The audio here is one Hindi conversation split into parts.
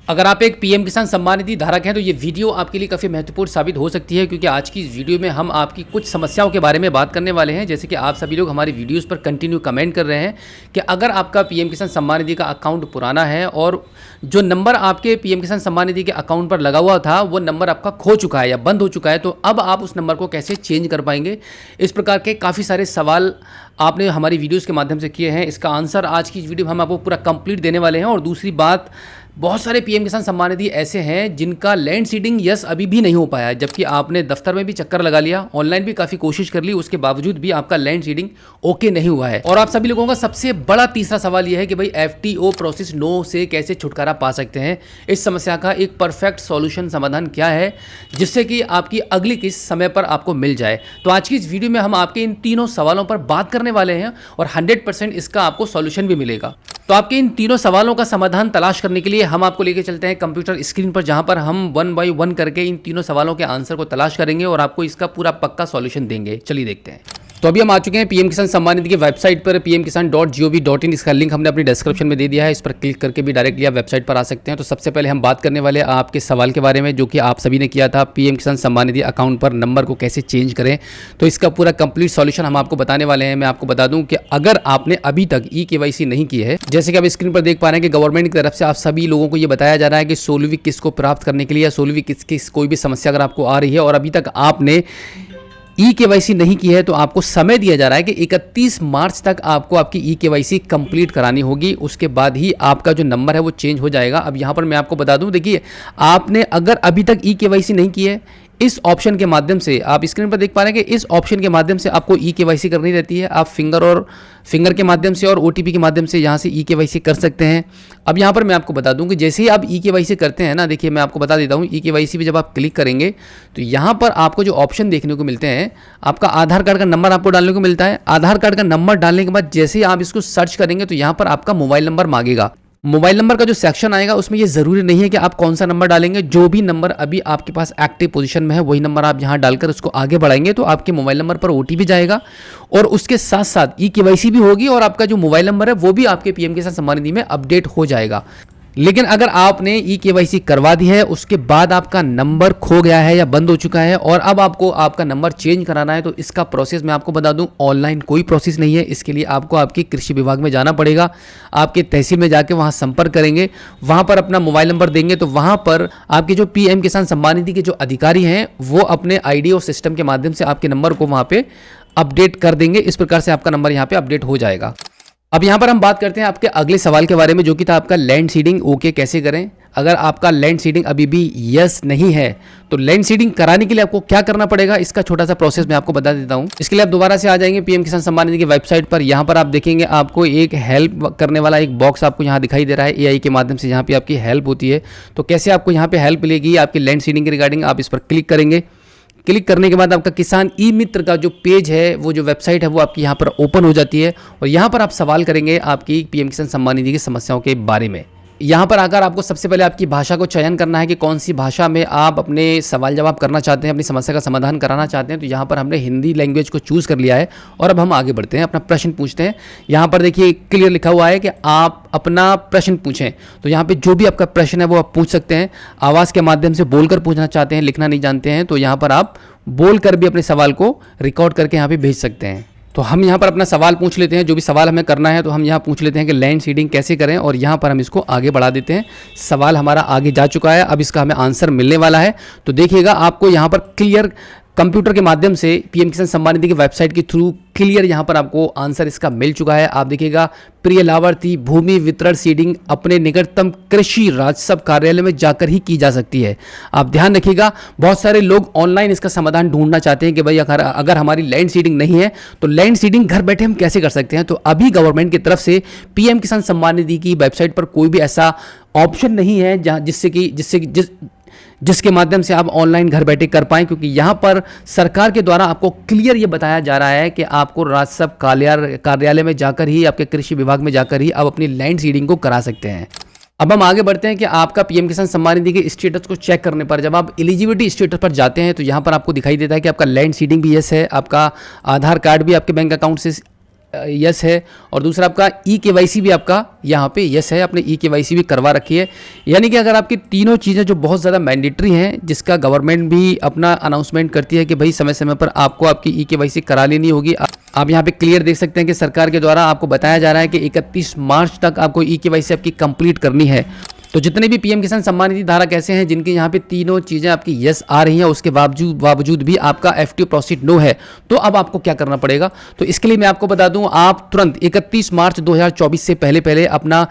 अगर आप एक पीएम किसान सम्मान निधि धारक हैं तो ये वीडियो आपके लिए काफ़ी महत्वपूर्ण साबित हो सकती है, क्योंकि आज की इस वीडियो में हम आपकी कुछ समस्याओं के बारे में बात करने वाले हैं। जैसे कि आप सभी लोग हमारी वीडियोस पर कंटिन्यू कमेंट कर रहे हैं कि अगर आपका पीएम किसान सम्मान निधि का अकाउंट पुराना है और जो नंबर आपके पीएम किसान सम्मान निधि के अकाउंट पर लगा हुआ था वो नंबर आपका खो चुका है या बंद हो चुका है, तो अब आप उस नंबर को कैसे चेंज कर पाएंगे। इस प्रकार के काफ़ी सारे सवाल आपने हमारी वीडियोज़ के माध्यम से किए हैं। इसका आंसर आज की इस वीडियो में हम आपको पूरा कंप्लीट देने वाले हैं। और दूसरी बात, बहुत सारे पीएम किसान सम्मान निधि ऐसे हैं जिनका लैंड सीडिंग यस अभी भी नहीं हो पाया है, जबकि आपने दफ्तर में भी चक्कर लगा लिया, ऑनलाइन भी काफ़ी कोशिश कर ली, उसके बावजूद भी आपका लैंड सीडिंग ओके नहीं हुआ है। और आप सभी लोगों का सबसे बड़ा तीसरा सवाल यह है कि भाई एफटीओ प्रोसेस नो से कैसे छुटकारा पा सकते हैं। इस समस्या का एक परफेक्ट सॉल्यूशन समाधान क्या है जिससे कि आपकी अगली किस्त समय पर आपको मिल जाए। तो आज की इस वीडियो में हम आपके इन तीनों सवालों पर बात करने वाले हैं और 100% इसका आपको सॉल्यूशन भी मिलेगा। तो आपके इन तीनों सवालों का समाधान तलाश करने के लिए हम आपको लेके चलते हैं कंप्यूटर स्क्रीन पर, जहां पर हम 1 बाय 1 करके इन तीनों सवालों के आंसर को तलाश करेंगे और आपको इसका पूरा पक्का सॉल्यूशन देंगे। चलिए देखते हैं। तो अभी हम आ चुके हैं पीएम किसान सम्मान निधि की वेबसाइट पर, pmkisan.gov.in। इसका लिंक हमने अपनी डिस्क्रिप्शन में दे दिया है, इस पर क्लिक करके भी डायरेक्टली आप वेबसाइट पर आ सकते हैं। तो सबसे पहले हम बात करने वाले आपके सवाल के बारे में जो कि आप सभी ने किया था, पीएम किसान सम्मान निधि अकाउंट पर नंबर को कैसे चेंज करें। तो इसका पूरा कंप्लीट सॉल्यूशन हम आपको बताने वाले हैं। मैं आपको बता दूं कि अगर आपने अभी तक KYC नहीं की है, जैसे कि आप स्क्रीन पर देख पा रहे हैं कि गवर्नमेंट की तरफ से आप सभी लोगों को ये बताया जा रहा है कि 16वीं किस्त को प्राप्त करने के लिए या 16वीं किस्त की कोई भी समस्या अगर आपको आ रही है और अभी तक आपने KYC नहीं की है तो आपको समय दिया जा रहा है कि 31 मार्च तक आपको आपकी KYC कंप्लीट करानी होगी। उसके बाद ही आपका जो नंबर है वो चेंज हो जाएगा। अब यहाँ पर मैं आपको बता दूं, देखिए आपने अगर अभी तक KYC नहीं की है, इस ऑप्शन के माध्यम से आप स्क्रीन पर देख पा रहे हैं कि इस ऑप्शन के माध्यम से आपको KYC करनी रहती है। आप फिंगर के माध्यम से और OTP के माध्यम से यहाँ से KYC कर सकते हैं। अब यहाँ पर मैं आपको बता दूं कि जैसे ही आप KYC करते हैं ना, देखिए मैं आपको बता देता हूँ, KYC पे जब आप क्लिक करेंगे तो यहाँ पर आपको जो ऑप्शन देखने को मिलते हैं, आपका आधार कार्ड का नंबर आपको डालने को मिलता है। आधार कार्ड का नंबर डालने के बाद जैसे ही आप इसको सर्च करेंगे तो यहाँ पर आपका मोबाइल नंबर मांगेगा। मोबाइल नंबर का जो सेक्शन आएगा उसमें ये ज़रूरी नहीं है कि आप कौन सा नंबर डालेंगे, जो भी नंबर अभी आपके पास एक्टिव पोजीशन में है वही नंबर आप यहाँ डालकर उसको आगे बढ़ाएंगे तो आपके मोबाइल नंबर पर OTP जाएगा और उसके साथ साथ KYC भी होगी और आपका जो मोबाइल नंबर है वो भी आपके पीएम किसान सम्मान निधि में अपडेट हो जाएगा। लेकिन अगर आपने KYC करवा दी है, उसके बाद आपका नंबर खो गया है या बंद हो चुका है और अब आपको आपका नंबर चेंज कराना है, तो इसका प्रोसेस मैं आपको बता दूं, ऑनलाइन कोई प्रोसेस नहीं है। इसके लिए आपको आपके कृषि विभाग में जाना पड़ेगा। आपके तहसील में जाके वहां संपर्क करेंगे, वहां पर अपना मोबाइल नंबर देंगे तो वहां पर आपके जो पीएम किसान सम्मान निधि के जो अधिकारी हैं वो अपने ID और सिस्टम के माध्यम से आपके नंबर को वहां पे अपडेट कर देंगे। इस प्रकार से आपका नंबर यहाँ पे अपडेट हो जाएगा। अब यहाँ पर हम बात करते हैं आपके अगले सवाल के बारे में, जो कि था आपका लैंड सीडिंग ओके कैसे करें। अगर आपका लैंड सीडिंग अभी भी यस नहीं है तो लैंड सीडिंग कराने के लिए आपको क्या करना पड़ेगा, इसका छोटा सा प्रोसेस मैं आपको बता देता हूँ। इसके लिए आप दोबारा से आ जाएंगे पीएम किसान सम्मान निधि की वेबसाइट पर। यहाँ पर आप देखेंगे आपको एक हेल्प करने वाला एक बॉक्स आपको यहाँ दिखाई दे रहा है, AI के माध्यम से यहाँ पे आपकी हेल्प होती है। तो कैसे आपको यहाँ पे हेल्प मिलेगी आपकी लैंड सीडिंग के रिगार्डिंग, आप इस पर क्लिक करेंगे। क्लिक करने के बाद आपका किसान मित्र का जो पेज है, वो जो वेबसाइट है वो आपकी यहाँ पर ओपन हो जाती है और यहाँ पर आप सवाल करेंगे आपकी पीएम किसान सम्मान निधि की समस्याओं के बारे में। यहाँ पर आकर आपको सबसे पहले आपकी भाषा को चयन करना है कि कौन सी भाषा में आप अपने सवाल जवाब करना चाहते हैं, अपनी समस्या का समाधान कराना चाहते हैं। तो यहाँ पर हमने हिंदी लैंग्वेज को चूज़ कर लिया है और अब हम आगे बढ़ते हैं, अपना प्रश्न पूछते हैं। यहाँ पर देखिए क्लियर लिखा हुआ है कि आप अपना प्रश्न पूछें। तो यहाँ पे जो भी आपका प्रश्न है वो आप पूछ सकते हैं। आवाज़ के माध्यम से बोलकर पूछना चाहते हैं, लिखना नहीं जानते हैं, तो यहाँ पर आप बोलकर भी अपने सवाल को रिकॉर्ड करके यहाँ पे भेज सकते हैं। तो हम यहाँ पर अपना सवाल पूछ लेते हैं, जो भी सवाल हमें करना है तो हम यहाँ पूछ लेते हैं कि लैंड सीडिंग कैसे करें और यहाँ पर हम इसको आगे बढ़ा देते हैं। सवाल हमारा आगे जा चुका है, अब इसका हमें आंसर मिलने वाला है। तो देखिएगा आपको यहाँ पर क्लियर कंप्यूटर के माध्यम से पीएम किसान सम्मान निधि की वेबसाइट के थ्रू क्लियर यहाँ पर आपको आंसर इसका मिल चुका है। आप देखिएगा, प्रिय लाभार्थी, भूमि वितरण सीडिंग अपने निकटतम कृषि राजस्व कार्यालय में जाकर ही की जा सकती है। आप ध्यान रखिएगा, बहुत सारे लोग ऑनलाइन इसका समाधान ढूंढना चाहते हैं कि भाई अगर हमारी लैंड सीडिंग नहीं है तो लैंड सीडिंग घर बैठे हम कैसे कर सकते हैं। तो अभी गवर्नमेंट की तरफ से पीएम किसान सम्मान निधि की वेबसाइट पर कोई भी ऐसा ऑप्शन नहीं है जहाँ जिसके माध्यम से आप ऑनलाइन घर बैठे कर पाएं, क्योंकि यहाँ पर सरकार के द्वारा आपको क्लियर ये बताया जा रहा है कि आपको राजस्व कार्यालय में जाकर ही, आपके कृषि विभाग में जाकर ही आप अपनी लैंड सीडिंग को करा सकते हैं। अब हम आगे बढ़ते हैं कि आपका पीएम किसान सम्मान निधि के स्टेटस को चेक करने पर जब आप एलिजिबिलिटी स्टेटस पर जाते हैं तो यहाँ पर आपको दिखाई देता है कि आपका लैंड सीडिंग भी यस है, आपका आधार कार्ड भी आपके बैंक अकाउंट से यस है, और दूसरा आपका ई-केवाईसी भी आपका यहाँ पे यस है, आपने ई-केवाईसी भी करवा रखी है। यानी कि अगर आपकी तीनों चीज़ें जो बहुत ज़्यादा मैंडेटरी हैं, जिसका गवर्नमेंट भी अपना अनाउंसमेंट करती है कि भाई समय समय पर आपको आपकी ई-केवाईसी करा लेनी होगी। आप यहाँ पे क्लियर देख सकते हैं कि सरकार के द्वारा आपको बताया जा रहा है कि 31 मार्च तक आपको ई-केवाईसी आपकी कंप्लीट करनी है। तो जितने भी पीएम किसान सम्मान निधि धारक ऐसे हैं जिनके यहाँ पे तीनों चीज़ें आपकी यस आ रही हैं, उसके बावजूद भी आपका एफटी प्रोसीड नो है, तो अब आपको क्या करना पड़ेगा। तो इसके लिए मैं आपको बता दूं, आप तुरंत 31 मार्च 2024 से पहले अपना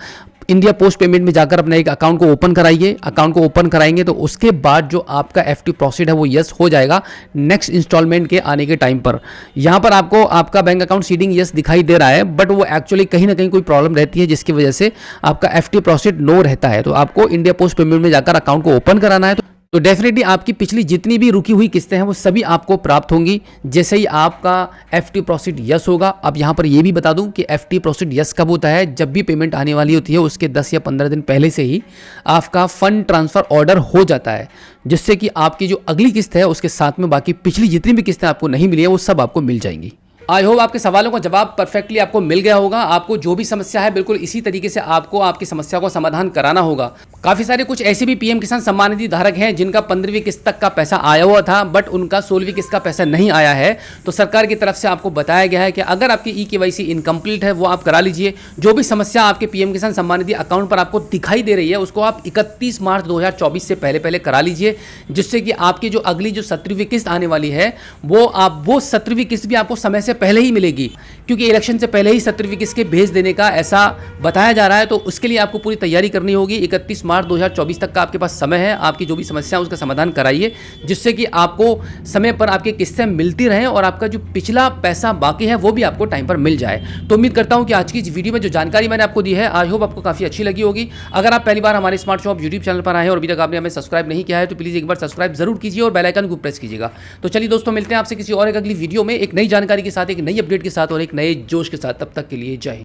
इंडिया पोस्ट पेमेंट में जाकर अपना एक अकाउंट को ओपन कराइए। अकाउंट को ओपन कराएंगे तो उसके बाद जो आपका एफटी प्रोसीड है वो यस हो जाएगा नेक्स्ट इंस्टॉलमेंट के आने के टाइम पर। यहाँ पर आपको आपका बैंक अकाउंट सीडिंग यस दिखाई दे रहा है, बट वो एक्चुअली कहीं ना कहीं कोई प्रॉब्लम रहती है जिसकी वजह से आपका एफटी प्रोसीड नो रहता है। तो आपको इंडिया पोस्ट पेमेंट में जाकर अकाउंट को ओपन कराना है। तो डेफिनेटली आपकी पिछली जितनी भी रुकी हुई किस्तें हैं वो सभी आपको प्राप्त होंगी जैसे ही आपका एफटी प्रोसीड यस होगा। अब यहाँ पर ये भी बता दूं कि एफटी प्रोसीड यस कब होता है, जब भी पेमेंट आने वाली होती है उसके 10 या 15 दिन पहले से ही आपका फंड ट्रांसफ़र ऑर्डर हो जाता है, जिससे कि आपकी जो अगली किस्त है उसके साथ में बाकी पिछली जितनी भी किस्तें आपको नहीं मिली है वो सब आपको मिल जाएंगी। आई होप आपके सवालों का जवाब परफेक्टली आपको मिल गया होगा। आपको जो भी समस्या है बिल्कुल इसी तरीके से आपको आपकी समस्या को समाधान कराना होगा। काफ़ी सारे कुछ ऐसे भी पीएम किसान सम्मान निधि धारक हैं जिनका 15वीं किस्त तक का पैसा आया हुआ था, बट उनका 16वीं किस्त का पैसा नहीं आया है। तो सरकार की तरफ से आपको बताया गया है कि अगर आपकी ई-केवाईसी इनकम्प्लीट है वो आप करा लीजिए। जो भी समस्या आपके पीएम किसान सम्मान निधि अकाउंट पर आपको दिखाई दे रही है उसको आप 31 मार्च 2024 से पहले करा लीजिए, जिससे कि आपकी जो अगली जो 17वीं किस्त आने वाली है वो 17वीं किस्त भी आपको समय से पहले ही मिलेगी, क्योंकि इलेक्शन से पहले ही 17वीं किस्त के भेज देने का ऐसा बताया जा रहा है। तो उसके लिए आपको पूरी तैयारी करनी होगी। 31 मार्च 2024 तक का आपके पास समय है। आपकी जो भी समस्या है उसका समाधान कराइए, जिससे कि आपको समय पर आपकी किस्तें मिलती रहें और आपका जो पिछला पैसा बाकी है वो भी आपको टाइम पर मिल जाए। तो उम्मीद करता हूं कि आज की इस वीडियो में जो जानकारी मैंने आपको दी है आई होप आपको काफ़ी अच्छी लगी होगी। अगर आप पहली बार हमारे स्मार्ट शॉप यूट्यूब चैनल पर आए हैं और अभी तक आपने हमें सब्सक्राइब नहीं किया है तो प्लीज़ एक बार सब्सक्राइब जरूर कीजिए और बेल आइकन को प्रेस कीजिएगा। तो चलिए दोस्तों, मिलते हैं आपसे किसी और एक अगली वीडियो में एक नई जानकारी के साथ, एक नई अपडेट के साथ और एक नए जोश के साथ। तब तक के लिए जय हिंद।